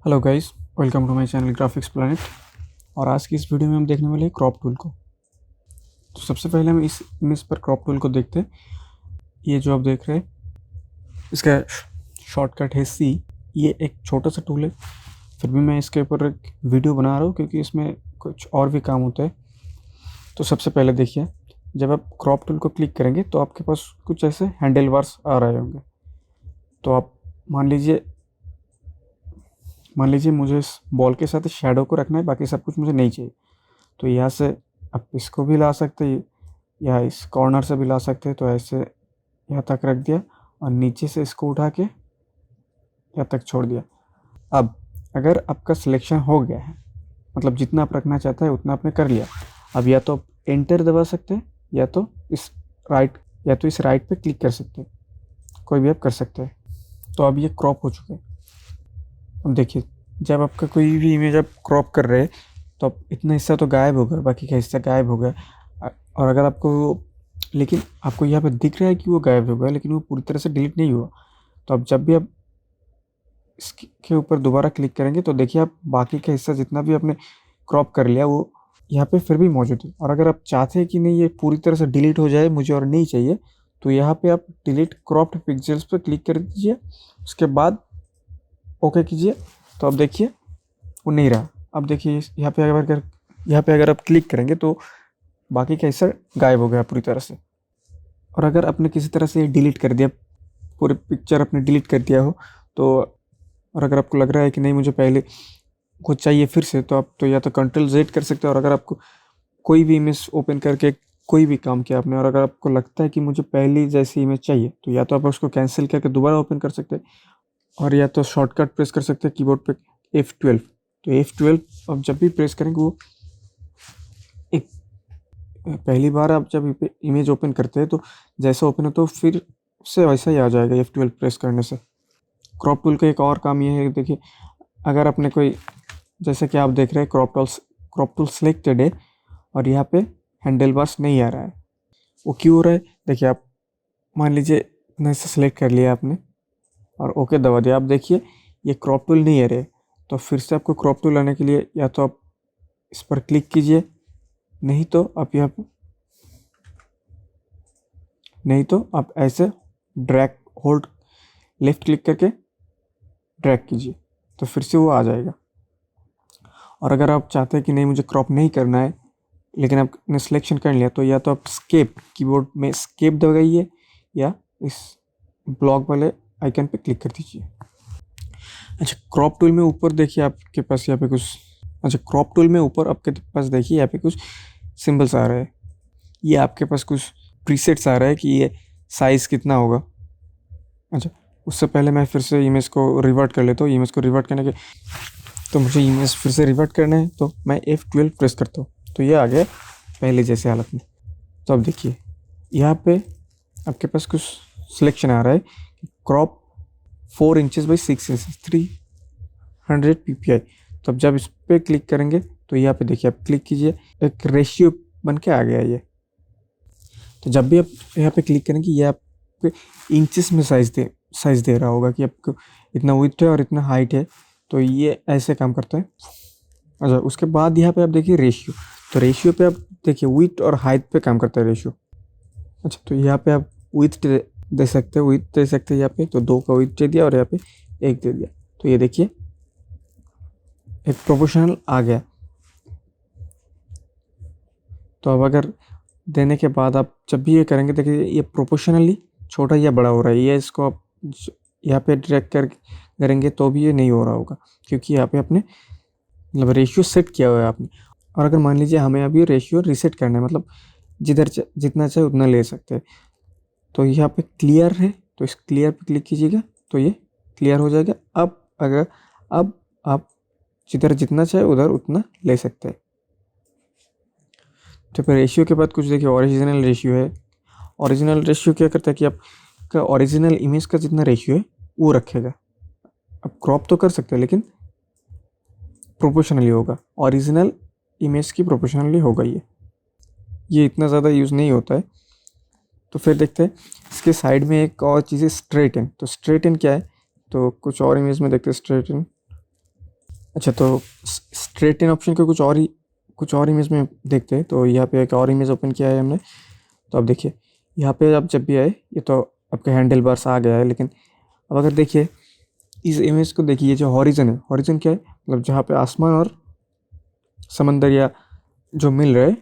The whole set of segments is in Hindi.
Hello guys, welcome to my channel graphics planet. और आज की इस वीडियो में हम देखने वाले हैं क्रॉप टूल को। तो सबसे पहले हम इस इमेज पर क्रॉप टूल को देखते हैं। ये जो आप देख रहे हैं इसका शॉर्टकट है सी। ये एक छोटा सा टूल है, फिर भी मैं इसके ऊपर एक वीडियो बना रहा हूँ क्योंकि इसमें कुछ और भी काम होता है। तो सबसे पहले देखिए, जब आप क्रॉप टूल को क्लिक करेंगे तो आपके पास कुछ ऐसे हैंडल बार्स आ रहे होंगे। तो आप मान लीजिए मुझे इस बॉल के साथ शैडो को रखना है, बाकी सब कुछ मुझे नहीं चाहिए। तो यहाँ से आप इसको भी ला सकते हैं या इस कॉर्नर से भी ला सकते हैं। तो ऐसे यहाँ तक रख दिया और नीचे से इसको उठा के यहाँ तक छोड़ दिया। अब अगर आपका सिलेक्शन हो गया है, मतलब जितना आप रखना चाहते हैं उतना आपने कर लिया, अब या तो आप एंटर दबा सकते हैं या तो इस राइट पे क्लिक कर सकते हैं। कोई भी आप कर सकते हैं। तो अब ये क्रॉप हो चुके हैं। अब देखिए, जब आपका कोई भी इमेज आप क्रॉप कर रहे हैं तो अब इतना हिस्सा तो गायब होगा, बाकी का हिस्सा गायब होगा। और अगर लेकिन आपको यहाँ पे दिख रहा है कि वो गायब हो गया, लेकिन वो पूरी तरह से डिलीट नहीं हुआ। तो अब जब भी आप इसके ऊपर दोबारा क्लिक करेंगे तो देखिए, आप बाकी का हिस्सा जितना भी आपने क्रॉप कर लिया वो यहाँ पे फिर भी मौजूद है। और अगर आप चाहते हैं कि नहीं ये पूरी तरह से डिलीट हो जाए, मुझे और नहीं चाहिए, तो यहाँ पे आप डिलीट क्रॉप्ड पिक्चर्स पर क्लिक कर दीजिए। उसके बाद ओके कीजिए। तो अब देखिए वो नहीं रहा। अब देखिए यहाँ पे अगर आप क्लिक करेंगे तो बाकी का हिस्सा गायब हो गया पूरी तरह से। और अगर आपने किसी तरह से डिलीट कर दिया, पूरे पिक्चर आपने डिलीट कर दिया हो तो, और अगर आपको लग रहा है कि नहीं मुझे पहले कुछ चाहिए फिर से, तो आप तो या तो Ctrl+Z कर सकते हो। और अगर आपको कोई भी इमेज ओपन करके कोई भी काम किया आपने और अगर आपको लगता है कि मुझे पहली जैसी इमेज चाहिए, तो या तो आप उसको कैंसिल करके दोबारा ओपन कर सकते हैं, और या तो शॉर्टकट प्रेस कर सकते हैं कीबोर्ड पे F12। तो F12 अब जब भी प्रेस करेंगे वो एक पहली बार आप जब इमेज ओपन करते हैं तो जैसा ओपन हो तो फिर से वैसा ही आ जाएगा F12 प्रेस करने से। क्रॉप टूल का एक और काम ये है, देखिए अगर आपने कोई, जैसे कि आप देख रहे हैं क्रॉप टूल सिलेक्टेड है और यहाँ पे हैंडल बार्स नहीं आ रहा है। वो क्यों हो रहा है? देखिए, आप मान लीजिए इतना हिस्सा सेलेक्ट कर लिया आपने और ओके दबा दिया। आप देखिए ये क्रॉप टूल नहीं आ रहे। तो फिर से आपको क्रॉप टूल लाने के लिए या तो आप इस पर क्लिक कीजिए, नहीं तो आप ऐसे ड्रैग होल्ड लेफ्ट क्लिक करके ड्रैग कीजिए, तो फिर से वो आ जाएगा। और अगर आप चाहते हैं कि नहीं मुझे क्रॉप नहीं करना है, लेकिन आपने सिलेक्शन कर लिया, तो या तो आप स्केप कीबोर्ड में स्केप दबाइए या इस ब्लॉक वाले आइकन पे क्लिक कर दीजिए। अच्छा, क्रॉप टूल में ऊपर देखिए आपके पास यहाँ पे कुछ क्रॉप टूल में ऊपर आपके पास देखिए यहाँ पे कुछ सिंबल्स आ रहे हैं। ये आपके पास कुछ प्रीसेट्स आ रहा है कि ये साइज़ कितना होगा। अच्छा, उससे पहले मैं फिर से इमेज को रिवर्ट कर लेता हूँ। इमेज को रिवर्ट करने के, तो मुझे इमेज फिर से रिवर्ट करना है तो मैं F12 प्रेस करता हूँ, तो ये आ गया पहले जैसे हालत में। तो अब देखिए यहाँ पे आपके पास कुछ सिलेक्शन आ रहा है, crop 4 inches by 6 inches 300 ppi। तो अब जब इस पर क्लिक करेंगे तो यहाँ पे देखिए, आप क्लिक कीजिए, एक रेशियो बन के आ गया ये। तो जब भी आप यहाँ पे क्लिक करेंगे ये आपके इंचेस में साइज़ दे रहा होगा कि आपको इतना विड्थ है और इतना हाइट है। तो ये ऐसे काम करता है। अच्छा, उसके बाद यहाँ पे आप देखिए रेशियो। तो रेशियो पे आप देखिए विड्थ और हाइट पे काम करता है रेशियो। अच्छा, तो यहाँ पे आप विड्थ दे सकते हैं यहाँ पे। तो 2 का विड्थ दे दिया और यहाँ पे 1 दे दिया। तो ये देखिए एक प्रोपोर्शनल आ गया। तो अब अगर देने के बाद आप जब भी ये करेंगे, देखिए ये प्रोपोर्शनली छोटा या बड़ा हो रहा है। ये इसको आप यहाँ पे ड्रैग करेंगे तो भी ये नहीं हो रहा होगा, क्योंकि यहाँ पे आपने मतलब रेशियो सेट किया हुआ है आपने। और अगर मान लीजिए हमें अभी रेशियो रीसेट करना है, मतलब जितना चाहे उतना ले सकते हैं, तो यहाँ पे क्लियर है, तो इस क्लियर पे क्लिक कीजिएगा तो ये क्लियर हो जाएगा। अब आप जितना चाहे उधर उतना ले सकते हैं। तो फिर रेशियो के बाद कुछ देखिए, ओरिजिनल रेशियो है। ओरिजिनल रेशियो क्या करता है कि आपका ओरिजिनल इमेज का जितना रेशियो है वो रखेगा। आप क्रॉप तो कर सकते हैं लेकिन प्रोपोर्शनली होगा, ओरिजिनल इमेज की प्रोपोर्शनली होगा। ये इतना ज़्यादा यूज़ नहीं होता है। तो फिर देखते हैं इसके साइड में एक और चीज़ है, स्ट्रेट इन। तो स्ट्रेट इन क्या है? तो कुछ और इमेज में देखते हैं स्ट्रेट इन। अच्छा, तो स्ट्रेट इन ऑप्शन के कुछ और इमेज में देखते हैं। तो यहाँ पे एक और इमेज ओपन किया है हमने। तो अब देखिए यहाँ पे आप जब भी आए, ये तो आपके हैंडल बार्स आ गया है, लेकिन अब अगर देखिए इस इमेज को देखिए, ये जो हॉरिजन है, हॉरिजन क्या है, मतलब जहाँ पे आसमान और समंदर या जो मिल रहे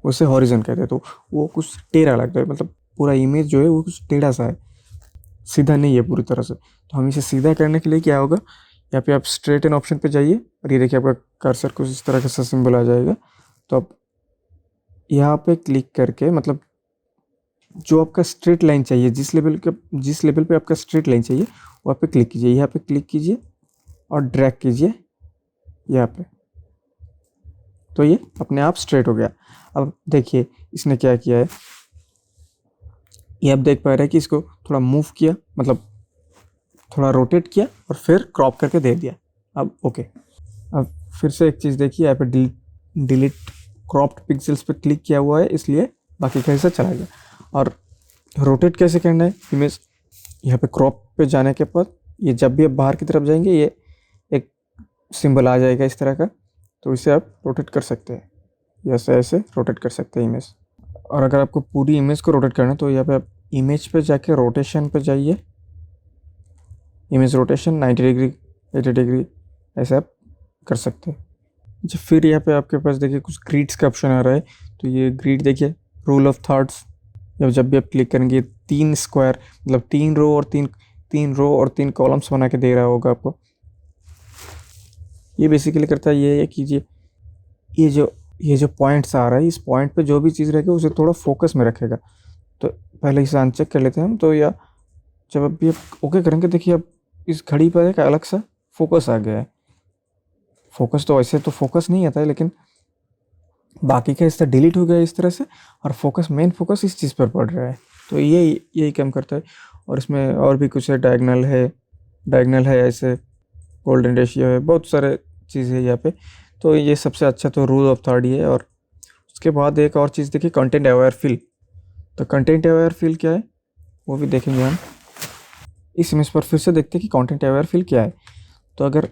उसे हॉरिजन कहते हैं। तो वो कुछ टेढ़ा लगता है, मतलब पूरा इमेज जो है वो कुछ टेढ़ा सा है, सीधा नहीं है पूरी तरह से। तो हम इसे सीधा करने के लिए क्या होगा, यहाँ पे आप स्ट्रेट इन ऑप्शन पे जाइए और ये देखिए आपका कर्सर कुछ इस तरह का सा सिंबल आ जाएगा। तो आप यहाँ पे क्लिक करके, मतलब जो आपका स्ट्रेट लाइन चाहिए, जिस लेवल पे आपका स्ट्रेट लाइन चाहिए वहाँ पे क्लिक कीजिए। यहाँ पे क्लिक कीजिए और ड्रैग कीजिए यहाँ पे, तो ये अपने आप स्ट्रेट हो गया। अब देखिए इसने क्या किया है, ये आप देख पा रहे हैं कि इसको थोड़ा मूव किया, मतलब थोड़ा रोटेट किया और फिर क्रॉप करके दे दिया। अब ओके, अब फिर से एक चीज़ देखिए, यहाँ पे डिलीट क्रॉप्ड पिक्सेल्स पे क्लिक किया हुआ है, इसलिए बाकी का हिस्सा चला गया। और रोटेट कैसे करना है, इमेज यहाँ पे क्रॉप पे जाने के बाद ये जब भी आप बाहर की तरफ जाएंगे ये एक सिंबल आ जाएगा इस तरह का, तो इसे आप रोटेट कर सकते हैं, ऐसे ऐसे रोटेट कर सकते हैं इमेज। और अगर आपको पूरी इमेज को रोटेट करना है तो यहाँ पे आप इमेज पे जाके रोटेशन पे जाइए, इमेज रोटेशन 90 डिग्री 80 डिग्री ऐसे आप कर सकते हैं। अच्छा, फिर यहाँ पे आपके पास देखिए कुछ ग्रिड्स का ऑप्शन आ रहा है। तो ये ग्रिड देखिए, रूल ऑफ थर्ड्स, जब भी आप क्लिक करेंगे 3 स्क्वायर, मतलब 3 रो और 3 कॉलम्स बना के दे रहा होगा आपको। ये बेसिकली करता है ये है कि ये जो पॉइंट्स आ रहा है, इस पॉइंट पे जो भी चीज़ रहेगी उसे थोड़ा फोकस में रखेगा। तो पहले इसे अनचेक कर लेते हैं हम। तो या जब भी आप ओके करेंगे, देखिए अब इस घड़ी पर एक अलग सा फोकस आ गया है। फोकस तो वैसे तो फोकस नहीं आता है, लेकिन बाकी का हिस्सा डिलीट हो गया इस तरह से, और मेन फोकस इस चीज़ पर पड़ रहा है। तो यही काम करता है। और इसमें और भी कुछ है, डायगनल है ऐसे, गोल्डन रेशियो है, बहुत सारे चीज़ है यहाँ पे। तो ये सबसे अच्छा तो रूल ऑफ थर्ड ही है। और उसके बाद एक और चीज़ देखिए, कंटेंट अवेयर फिल। तो कंटेंट अवेयर फिल क्या है वो भी देखेंगे हम। इस इमेज पर फिर से देखते हैं कि कंटेंट अवेयर फिल क्या है। तो अगर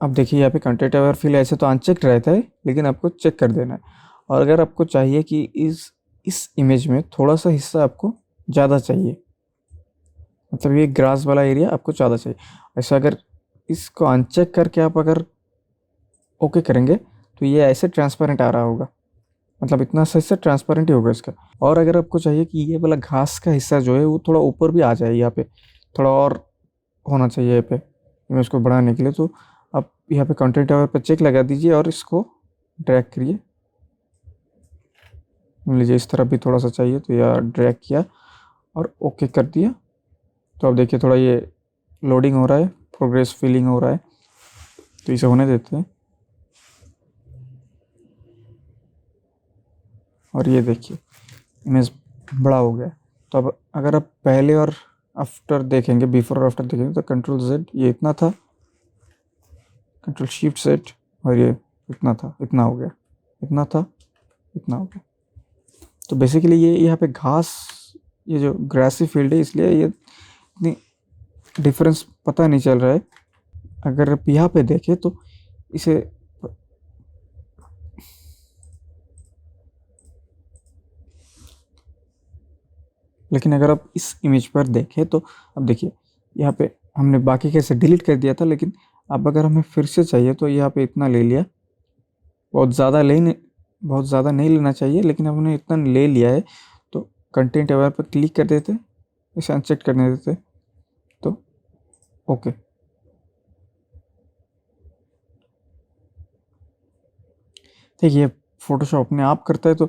अब देखिए यहाँ पे कंटेंट अवेयर फिल ऐसे तो अनचेक रहता है, लेकिन आपको चेक कर देना है। और अगर आपको चाहिए कि इस इमेज में थोड़ा सा हिस्सा आपको ज़्यादा चाहिए, मतलब ये ग्रास वाला एरिया आपको ज़्यादा चाहिए, ऐसा अगर इसको अनचेक करके आप अगर ओके करेंगे तो ये ऐसे ट्रांसपेरेंट आ रहा होगा, मतलब इतना सा हिस्सा ट्रांसपेरेंट ही होगा इसका। और अगर आपको चाहिए कि ये वाला घास का हिस्सा जो है वो थोड़ा ऊपर भी आ जाए, यहाँ पे थोड़ा और होना चाहिए यहाँ पे इमेज को बढ़ाने के लिए, तो आप यहाँ पे कंटेंट अवेयर पर चेक लगा दीजिए और इसको ड्रैग करिए। मान लीजिए इस तरफ भी थोड़ा सा चाहिए, तो यह ड्रैग किया और ओके कर दिया। तो अब देखिए थोड़ा ये लोडिंग हो रहा है, प्रोग्रेस फिलिंग हो रहा है, तो इसे होने देते हैं। और ये देखिए इमेज बड़ा हो गया। तो अब अगर आप पहले और आफ्टर देखेंगे, बिफोर और आफ्टर देखेंगे, तो कंट्रोल Z ये इतना था, कंट्रोल शिफ्ट Z और ये इतना था, इतना हो गया, इतना था, इतना हो गया। तो बेसिकली ये यहाँ पे घास, ये जो ग्रासी फील्ड है, इसलिए ये इतनी डिफरेंस पता नहीं चल रहा है। अगर आप यहाँ पे देखें तो इसे लेकिन अगर आप इस इमेज पर देखें तो अब देखिए यहाँ पे हमने बाकी कैसे डिलीट कर दिया था, लेकिन अब अगर हमें फिर से चाहिए तो यहाँ पे इतना ले लिया, बहुत ज़्यादा नहीं लेना चाहिए, लेकिन हमने इतना ले लिया है। तो कंटेंट अवेयर पर क्लिक कर देते, इसे अनचेक करने देते, तो ओके। देखिए फ़ोटोशॉप अपने आप करता है तो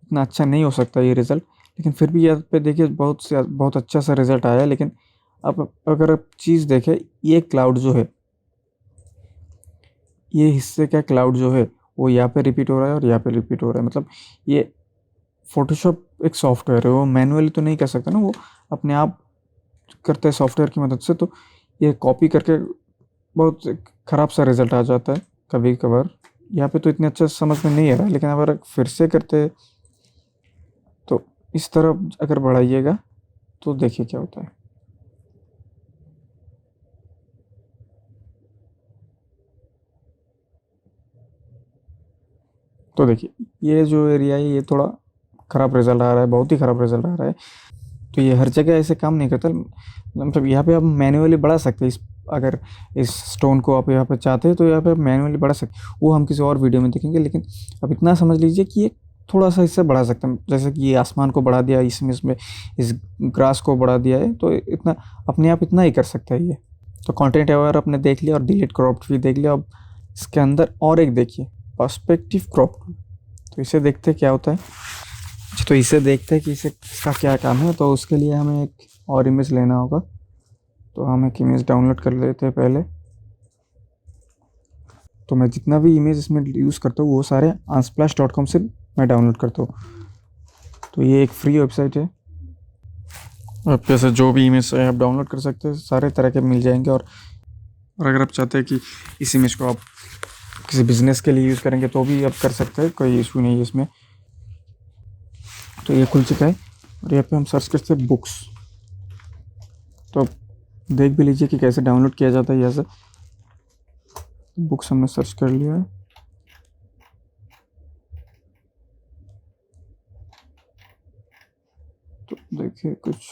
इतना अच्छा नहीं हो सकता ये रिज़ल्ट, लेकिन फिर भी यहाँ पे देखिए बहुत अच्छा सा रिज़ल्ट आया है। लेकिन अब अगर आप चीज़ देखें, ये क्लाउड जो है, ये हिस्से का क्लाउड जो है वो यहाँ पे रिपीट हो रहा है और यहाँ पे रिपीट हो रहा है। मतलब ये फ़ोटोशॉप एक सॉफ्टवेयर है, वो मैनुअली तो नहीं कर सकता ना, वो अपने आप करता है सॉफ्टवेयर की मदद से। तो ये कॉपी करके बहुत ख़राब सा रिज़ल्ट आ जाता है कभी कभार। यहाँ पे तो इतने अच्छा समझ में नहीं आ रहा, लेकिन अगर फिर से करते तो इस तरफ अगर बढ़ाइएगा तो देखिए क्या होता है। तो देखिए ये जो एरिया है ये थोड़ा ख़राब रिजल्ट आ रहा है, बहुत ही ख़राब रिजल्ट आ रहा है। तो ये हर जगह ऐसे काम नहीं करता, मतलब यहाँ पे आप मैन्युअली बढ़ा सकते हैं। इस अगर इस स्टोन को आप यहाँ पे चाहते हैं तो यहाँ पे आप मैन्युअली बढ़ा सकते हैं, वो हम किसी और वीडियो में देखेंगे। लेकिन अब इतना समझ लीजिए कि ये थोड़ा सा इससे बढ़ा सकते हैं, जैसे कि ये आसमान को बढ़ा दिया, इसमें इस ग्रास को बढ़ा दिया है, तो इतना अपने आप इतना ही कर सकता है ये। तो कंटेंट अवेयर आपने देख लिया और डिलीट क्रॉप्ड भी देख लिया। अब इसके अंदर और एक देखिए, पर्सपेक्टिव क्रॉप। तो इसे देखते क्या होता है। तो इसे देखते हैं कि इसका क्या काम है। तो उसके लिए हमें एक और इमेज लेना होगा। तो हम एक इमेज डाउनलोड कर लेते हैं पहले। तो मैं जितना भी इमेज इसमें यूज़ करता हूँ वो सारे unsplash.com से मैं डाउनलोड करता हूँ। तो ये एक फ्री वेबसाइट है, आप जैसे जो भी इमेज आप डाउनलोड कर सकते हैं, सारे तरह के मिल जाएंगे। और अगर आप चाहते हैं कि इस इमेज को आप किसी बिजनेस के लिए यूज़ करेंगे तो भी आप कर सकते हैं, कोई इशू नहीं है इसमें। तो ये खुल चुका है और यहाँ पे हम सर्च करते हैं बुक्स। तो देख भी लीजिए कि कैसे डाउनलोड किया जाता है। यहाँ से बुक्स हमने सर्च कर लिया है। तो देखिए कुछ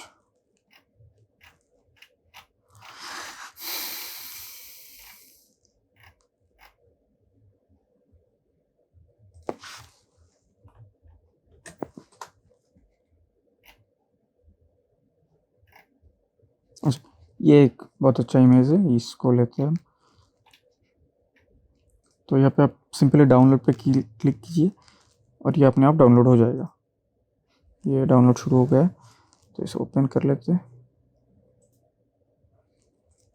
अच्छा, ये एक बहुत अच्छा इमेज है, इसको लेते हैं हम। तो यहाँ पे आप सिंपली डाउनलोड पे क्लिक कीजिए और ये अपने आप डाउनलोड हो जाएगा। ये डाउनलोड शुरू हो गया है। तो इसे ओपन कर लेते हैं,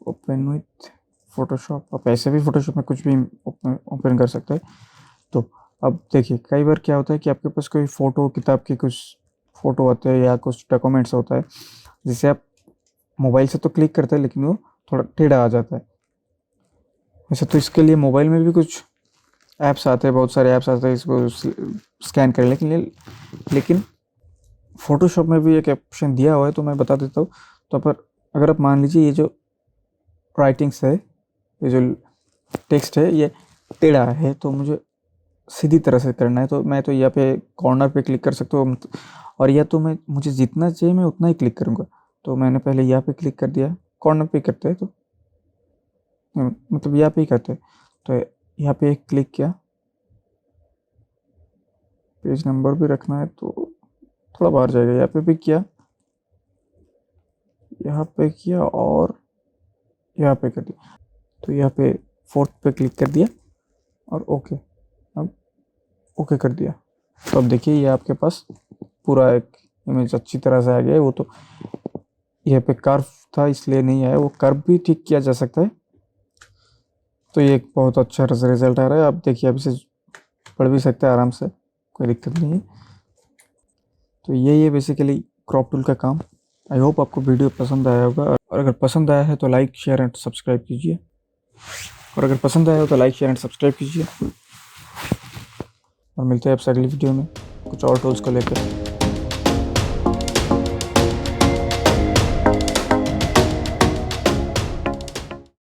ओपन विथ फोटोशॉप। आप ऐसे भी फोटोशॉप में कुछ भी ओपन कर सकते हैं। तो अब देखिए कई बार क्या होता है कि आपके पास कोई फ़ोटो, किताब की कुछ फ़ोटो होते हैं या कुछ डॉक्यूमेंट्स होता है, जिसे आप मोबाइल से तो क्लिक करते हैं लेकिन वो थोड़ा टेढ़ा आ जाता है। वैसे तो इसके लिए मोबाइल में भी कुछ ऐप्स आते हैं, बहुत सारे ऐप्स आते हैं इसको स्कैन करें। लेकिन फ़ोटोशॉप में भी एक ऑप्शन दिया हुआ है, तो मैं बता देता हूँ। तो पर अगर आप मान लीजिए ये जो राइटिंग्स है, ये जो टेक्स्ट है, ये टेढ़ा है, तो मुझे सीधी तरह से करना है। तो मैं तो यहाँ पे कॉर्नर पे क्लिक कर सकता हूँ, और या तो मुझे जितना चाहिए मैं उतना ही क्लिक करूँगा। तो मैंने पहले यहाँ पे क्लिक कर दिया, कॉर्नर पे करते हैं तो मतलब यहाँ पे ही करते हैं। तो यहाँ पे एक क्लिक किया, पेज नंबर भी रखना है तो थोड़ा बाहर जाएगा। यहाँ पे भी किया, यहाँ पे किया और यहाँ पे कर दिया। तो यहाँ पे फोर्थ पे क्लिक कर दिया और ओके, अब ओके कर दिया। तो अब देखिए ये आपके पास पूरा एक इमेज अच्छी तरह से आ गया है। वो तो यहाँ पे कर्व था इसलिए नहीं आया, वो कर्व भी ठीक किया जा सकता है। तो ये एक बहुत अच्छा रिजल्ट आ रहा है। आप देखिए, अब इसे पढ़ भी सकते हैं आराम से, कोई दिक्कत नहीं है। तो यही है बेसिकली क्रॉप टूल का काम। आई होप आपको वीडियो पसंद आया होगा, और अगर पसंद आया है तो लाइक शेयर एंड सब्सक्राइब कीजिए। और अगर पसंद आया हो तो लाइक शेयर एंड सब्सक्राइब कीजिए। और मिलते हैं आपसे अगली वीडियो में कुछ और टूल्स को लेकर।